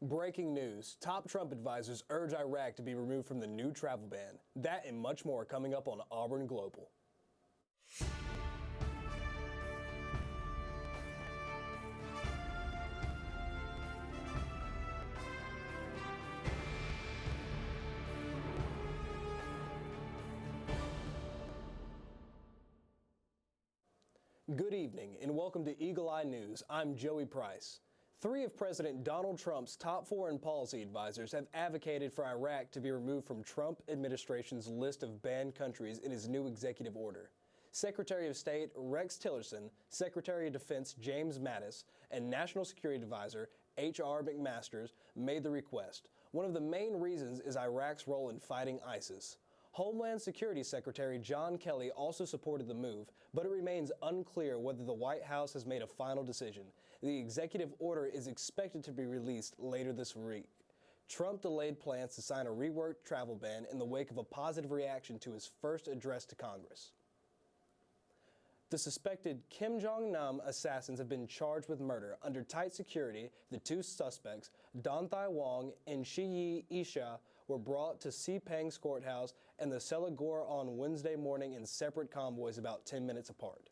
Breaking news. Top Trump advisors urge Iraq to be removed from the new travel ban. That and much more coming up on Auburn Global. Good evening and welcome to Eagle Eye News. I'm Joey Price. Three of President Donald Trump's top foreign policy advisors have advocated for Iraq to be removed from Trump administration's list of banned countries in his new executive order. Secretary of State Rex Tillerson, Secretary of Defense James Mattis, and National Security Advisor H.R. McMaster made the request. One of the main reasons is Iraq's role in fighting ISIS. Homeland Security Secretary John Kelly also supported the move, but it remains unclear whether the White House has made a final decision. The executive order is expected to be released later this week. Trump delayed plans to sign a reworked travel ban in the wake of a positive reaction to his first address to Congress. The suspected Kim Jong-nam assassins have been charged with murder. Under tight security, the two suspects, Don Thai Wong and Shi Yi Isha, were brought to Sepang's courthouse and the Selagor on Wednesday morning in separate convoys about 10 minutes apart.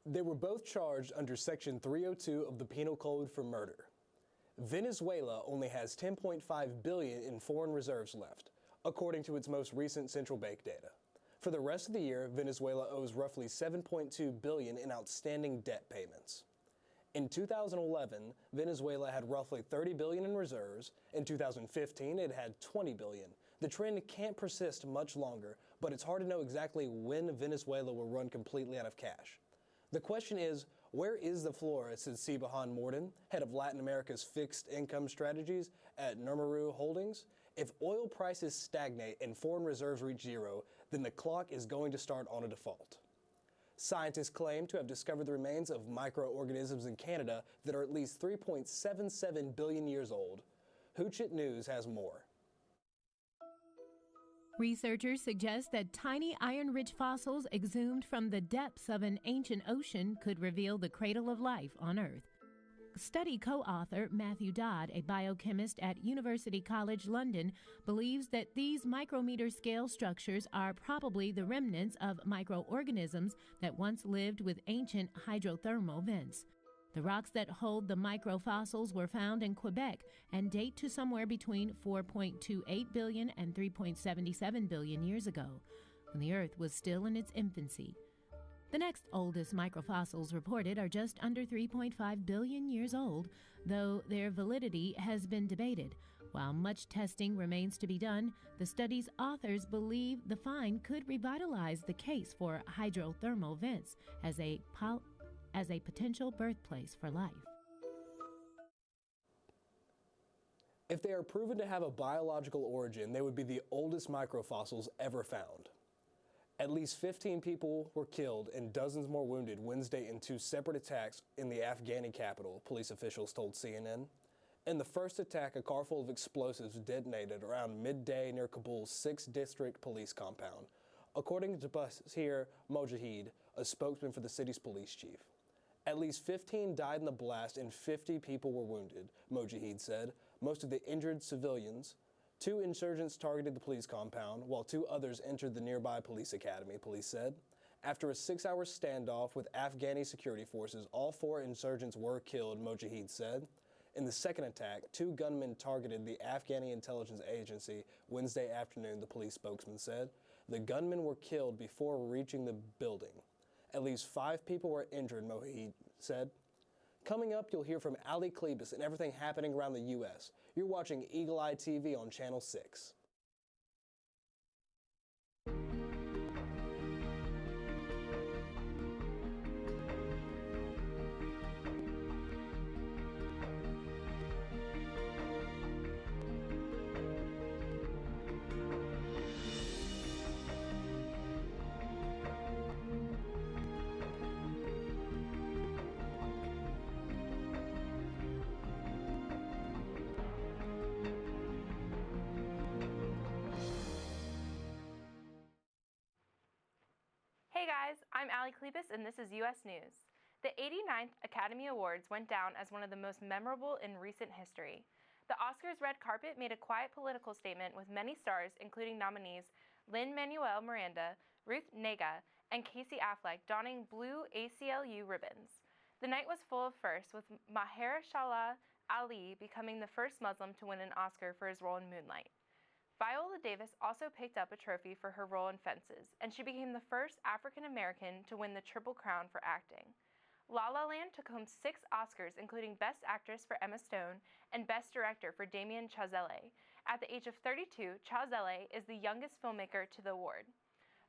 They were both charged under Section 302 of the Penal Code for murder. Venezuela only has $10.5 billion in foreign reserves left, according to its most recent central bank data. For the rest of the year, Venezuela owes roughly $7.2 billion in outstanding debt payments. In 2011, Venezuela had roughly $30 billion in reserves. In 2015, it had $20 billion. The trend can't persist much longer, but it's hard to know exactly when Venezuela will run completely out of cash. The question is, where is the floor, said Sibahan Morden, head of Latin America's fixed income strategies at Nermaru Holdings? If oil prices stagnate and foreign reserves reach zero, then the clock is going to start on a default. Scientists claim to have discovered the remains of microorganisms in Canada that are at least 3.77 billion years old. Hoochit News has more. Researchers suggest that tiny iron-rich fossils exhumed from the depths of an ancient ocean could reveal the cradle of life on Earth. Study co-author Matthew Dodd, a biochemist at University College London, believes that these micrometer-scale structures are probably the remnants of microorganisms that once lived with ancient hydrothermal vents. The rocks that hold the microfossils were found in Quebec and date to somewhere between 4.28 billion and 3.77 billion years ago, when the Earth was still in its infancy. The next oldest microfossils reported are just under 3.5 billion years old, though their validity has been debated. While much testing remains to be done, the study's authors believe the find could revitalize the case for hydrothermal vents as a potential birthplace for life. If they are proven to have a biological origin, they would be the oldest microfossils ever found. At least 15 people were killed and dozens more wounded Wednesday in two separate attacks in the Afghani capital, police officials told CNN. In the first attack, a car full of explosives detonated around midday near Kabul's 6th District police compound, according to Basir Mojahid, a spokesman for the city's police chief. At least 15 died in the blast and 50 people were wounded, Mojahid said, most of the injured civilians. 2 insurgents targeted the police compound, while 2 others entered the nearby police academy, police said. After a 6-hour standoff with Afghani security forces, all 4 insurgents were killed, Mojahid said. In the second attack, 2 gunmen targeted the Afghani intelligence agency Wednesday afternoon, the police spokesman said. The gunmen were killed before reaching the building. At least 5 people were injured, Mojahid said. Coming up, you'll hear from Ali Klebus and everything happening around the U.S. You're watching Eagle Eye TV on Channel 6. Hey guys, I'm Ali Klebus and this is U.S. News. The 89th Academy Awards went down as one of the most memorable in recent history. The Oscars red carpet made a quiet political statement with many stars, including nominees Lin-Manuel Miranda, Ruth Negga, and Casey Affleck donning blue ACLU ribbons. The night was full of firsts, with Mahershala Ali becoming the first Muslim to win an Oscar for his role in Moonlight. Viola Davis also picked up a trophy for her role in Fences, and she became the first African-American to win the Triple Crown for acting. La La Land took home 6 Oscars, including Best Actress for Emma Stone and Best Director for Damien Chazelle. At the age of 32, Chazelle is the youngest filmmaker to the award.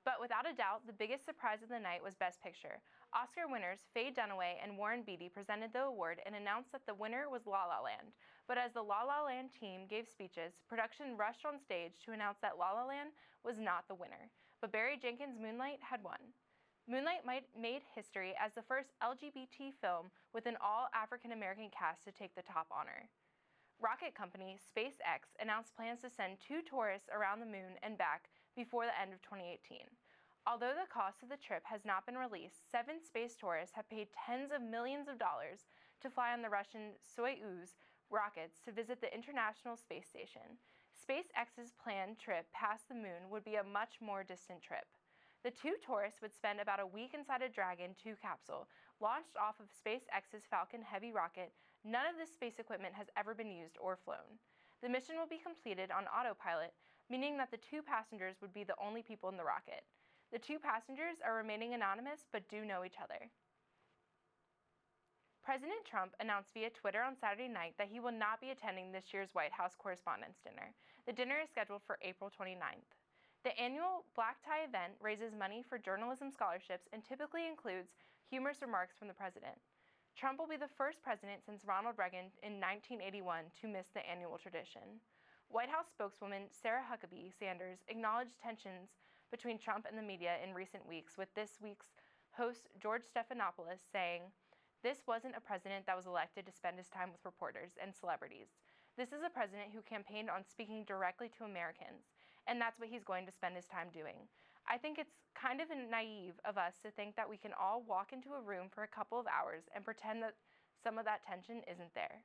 But without a doubt, the biggest surprise of the night was Best Picture. Oscar winners Faye Dunaway and Warren Beatty presented the award and announced that the winner was La La Land. But as the La La Land team gave speeches, production rushed on stage to announce that La La Land was not the winner. But Barry Jenkins' Moonlight had won. Moonlight made history as the first LGBT film with an all-African-American cast to take the top honor. Rocket company SpaceX announced plans to send 2 tourists around the moon and back before the end of 2018. Although the cost of the trip has not been released, 7 space tourists have paid tens of millions of dollars to fly on the Russian Soyuz rockets to visit the International Space Station. SpaceX's planned trip past the moon would be a much more distant trip. The 2 tourists would spend about a week inside a Dragon 2 capsule, launched off of SpaceX's Falcon Heavy rocket. None of this space equipment has ever been used or flown. The mission will be completed on autopilot, meaning that the 2 passengers would be the only people in the rocket. The 2 passengers are remaining anonymous but do know each other. President Trump announced via Twitter on Saturday night that he will not be attending this year's White House Correspondents' Dinner. The dinner is scheduled for April 29th. The annual black tie event raises money for journalism scholarships and typically includes humorous remarks from the president. Trump will be the first president since Ronald Reagan in 1981 to miss the annual tradition. White House spokeswoman Sarah Huckabee Sanders acknowledged tensions between Trump and the media in recent weeks, with this week's host George Stephanopoulos saying, "This wasn't a president that was elected to spend his time with reporters and celebrities. This is a president who campaigned on speaking directly to Americans, and that's what he's going to spend his time doing. I think it's kind of naive of us to think that we can all walk into a room for a couple of hours and pretend that some of that tension isn't there."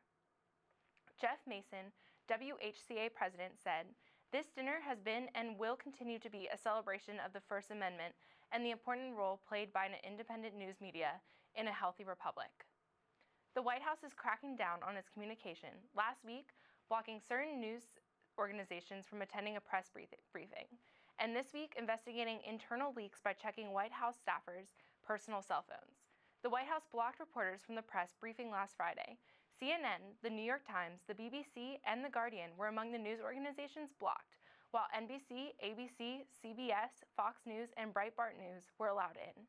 Jeff Mason, WHCA president, said, "This dinner has been and will continue to be a celebration of the First Amendment and the important role played by an independent news media in a healthy republic." The White House is cracking down on its communication, last week blocking certain news organizations from attending a press briefing, and this week investigating internal leaks by checking White House staffers' personal cell phones. The White House blocked reporters from the press briefing last Friday. CNN, the New York Times, the BBC, and The Guardian were among the news organizations blocked, while NBC, ABC, CBS, Fox News, and Breitbart News were allowed in.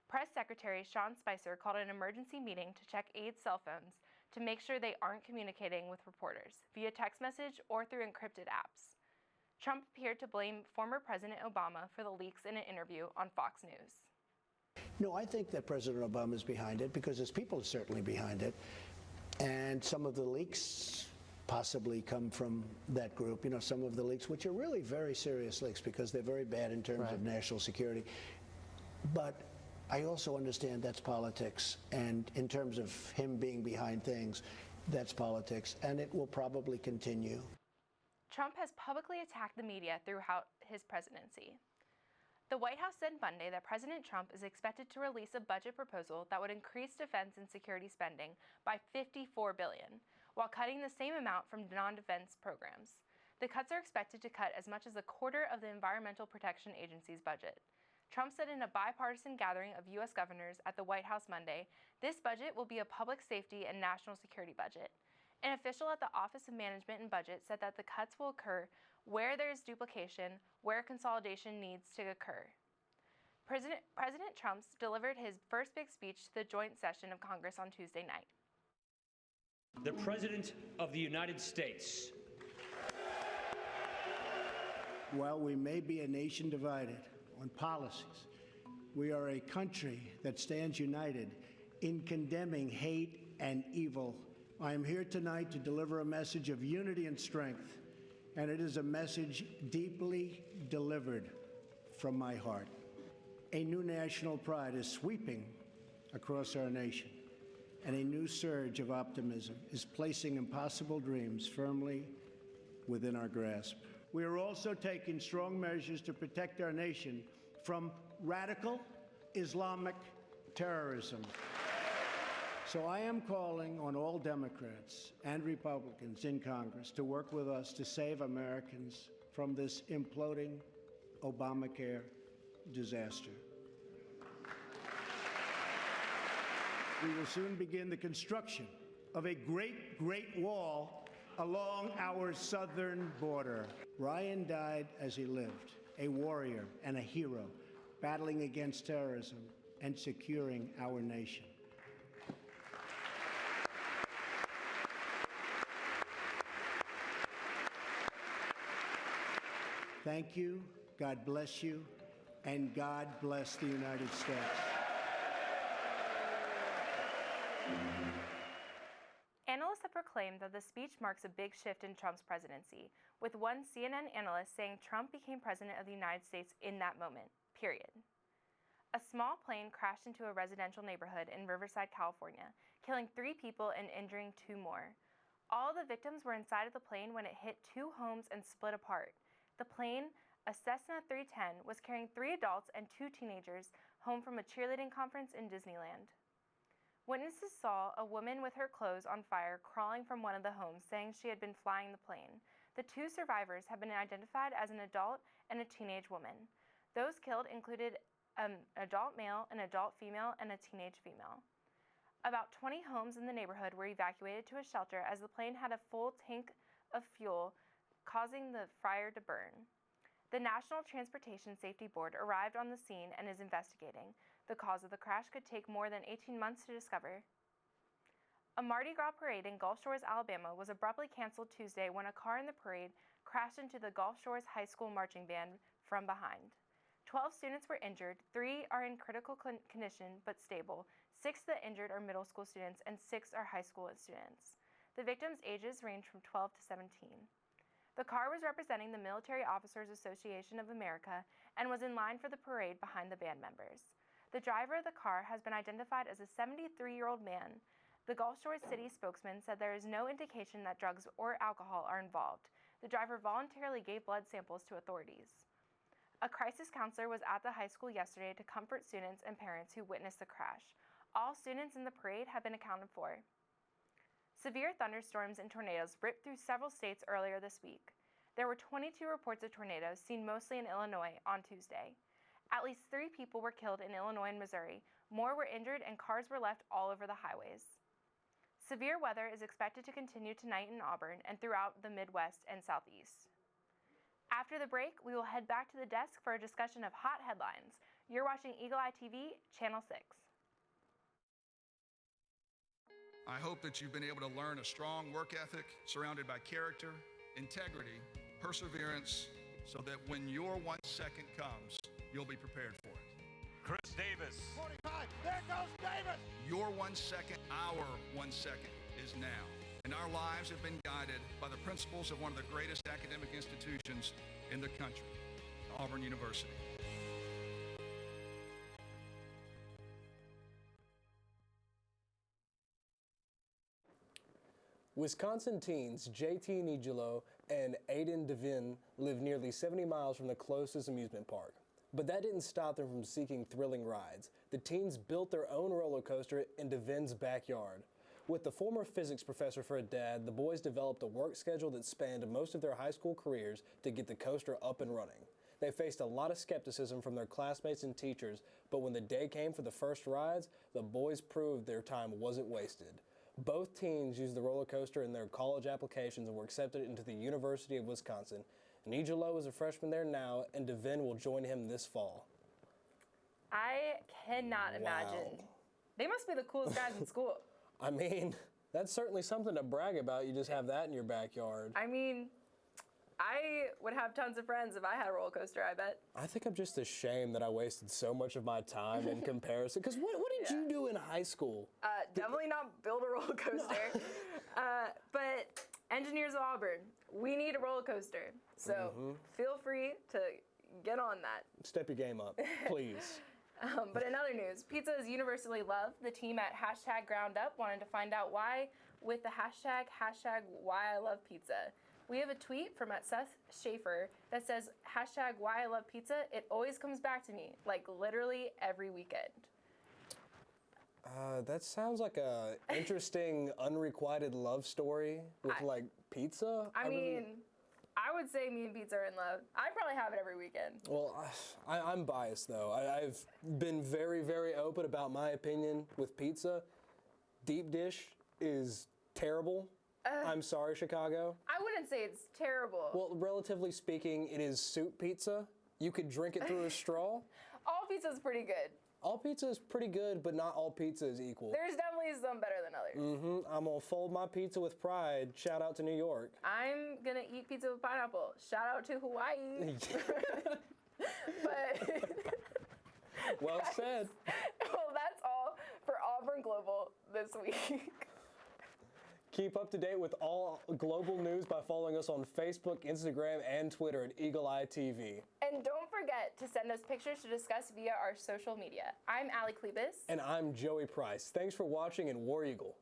Press Secretary Sean Spicer called an emergency meeting to check aides' cell phones to make sure they aren't communicating with reporters via text message or through encrypted apps. Trump appeared to blame former President Obama for the leaks in an interview on Fox News. No, I think that President Obama is behind it because his people are certainly behind it. And some of the leaks possibly come from that group. You know, some of the leaks, which are really very serious leaks because they're very bad in terms of national security. But I also understand that's politics. And in terms of him being behind things, that's politics. And it will probably continue. Trump has publicly attacked the media throughout his presidency. The White House said Monday that President Trump is expected to release a budget proposal that would increase defense and security spending by $54 billion, while cutting the same amount from non-defense programs. The cuts are expected to cut as much as a quarter of the Environmental Protection Agency's budget. Trump said in a bipartisan gathering of U.S. governors at the White House Monday, this budget will be a public safety and national security budget. An official at the Office of Management and Budget said that the cuts will occur where there is duplication, where consolidation needs to occur. President Trump delivered his first big speech to the joint session of Congress on Tuesday night. The President of the United States. While we may be a nation divided on policies, we are a country that stands united in condemning hate and evil. I am here tonight to deliver a message of unity and strength, and it is a message deeply delivered from my heart. A new national pride is sweeping across our nation, and a new surge of optimism is placing impossible dreams firmly within our grasp. We are also taking strong measures to protect our nation from radical Islamic terrorism. So I am calling on all Democrats and Republicans in Congress to work with us to save Americans from this imploding Obamacare disaster. We will soon begin the construction of a great wall along our southern border. Ryan died as he lived, a warrior and a hero, battling against terrorism and securing our nation. Thank you, God bless you, and God bless the United States. Analysts have proclaimed that the speech marks a big shift in Trump's presidency, with one CNN analyst saying Trump became president of the United States in that moment, period. A small plane crashed into a residential neighborhood in Riverside, California, killing 3 people and injuring 2 more. All the victims were inside of the plane when it hit 2 homes and split apart. The plane, a Cessna 310, was carrying 3 adults and 2 teenagers home from a cheerleading conference in Disneyland. Witnesses saw a woman with her clothes on fire crawling from one of the homes, saying she had been flying the plane. The 2 survivors have been identified as an adult and a teenage woman. Those killed included an adult male, an adult female, and a teenage female. About 20 homes in the neighborhood were evacuated to a shelter as the plane had a full tank of fuel, causing the fire to burn. The National Transportation Safety Board arrived on the scene and is investigating. The cause of the crash could take more than 18 months to discover. A Mardi Gras parade in Gulf Shores, Alabama was abruptly canceled Tuesday when a car in the parade crashed into the Gulf Shores High School marching band from behind. 12 students were injured, 3 are in critical condition but stable, 6 of the injured are middle school students, and 6 are high school students. The victims' ages range from 12 to 17. The car was representing the Military Officers Association of America and was in line for the parade behind the band members. The driver of the car has been identified as a 73-year-old man. The Gulf Shores City spokesman said there is no indication that drugs or alcohol are involved. The driver voluntarily gave blood samples to authorities. A crisis counselor was at the high school yesterday to comfort students and parents who witnessed the crash. All students in the parade have been accounted for. Severe thunderstorms and tornadoes ripped through several states earlier this week. There were 22 reports of tornadoes seen mostly in Illinois on Tuesday. At least 3 people were killed in Illinois and Missouri. More were injured and cars were left all over the highways. Severe weather is expected to continue tonight in Auburn and throughout the Midwest and Southeast. After the break, we will head back to the desk for a discussion of hot headlines. You're watching Eagle Eye TV, Channel 6. I hope that you've been able to learn a strong work ethic surrounded by character, integrity, perseverance, so that when your 1 second comes, you'll be prepared for it. Chris Davis. 45, there goes Davis! Your 1 second, our 1 second is now, and our lives have been guided by the principles of one of the greatest academic institutions in the country, Auburn University. Wisconsin teens JT Nigelo and Aiden Devin live nearly 70 miles from the closest amusement park. But that didn't stop them from seeking thrilling rides. The teens built their own roller coaster in Devin's backyard. With the former physics professor for a dad, the boys developed a work schedule that spanned most of their high school careers to get the coaster up and running. They faced a lot of skepticism from their classmates and teachers, but when the day came for the first rides, the boys proved their time wasn't wasted. Both teams used the roller coaster in their college applications and were accepted into the University of Wisconsin. Nigelo is a freshman there now, and Devin will join him this fall. I cannot imagine. They must be the coolest guys in school. I mean, that's certainly something to brag about. You just have that in your backyard. I mean, I would have tons of friends if I had a roller coaster, I bet. I think I'm just ashamed that I wasted so much of my time in comparison. Because what did you do in high school? Definitely not build a roller coaster. But engineers of Auburn, we need a roller coaster. So feel free to get on that. Step your game up, please. But in other news, pizza is universally loved. The team at #GroundUp wanted to find out why with the hashtag #WhyILovePizza. We have a tweet from @Seth Schaefer that says #WhyILovePizza. It always comes back to me, like literally every weekend. That sounds like a interesting unrequited love story with like pizza. I mean, I would say me and pizza are in love. I probably have it every weekend. Well, I'm biased though. I've been very, very open about my opinion with pizza. Deep dish is terrible. I'm sorry, Chicago. I wouldn't say it's terrible. Well, relatively speaking, it is soup pizza. You could drink it through a straw. All pizza is pretty good. All pizza is pretty good, but not all pizza is equal. There's definitely some better than others. I'm gonna fold my pizza with pride. Shout out to New York. I'm gonna eat pizza with pineapple. Shout out to Hawaii. But well said. Well, that's all for Auburn Global this week. Keep up to date with all global news by following us on Facebook, Instagram, and Twitter at Eagle Eye TV. And don't forget to send us pictures to discuss via our social media. I'm Allie Klebis. And I'm Joey Price. Thanks for watching, and War Eagle.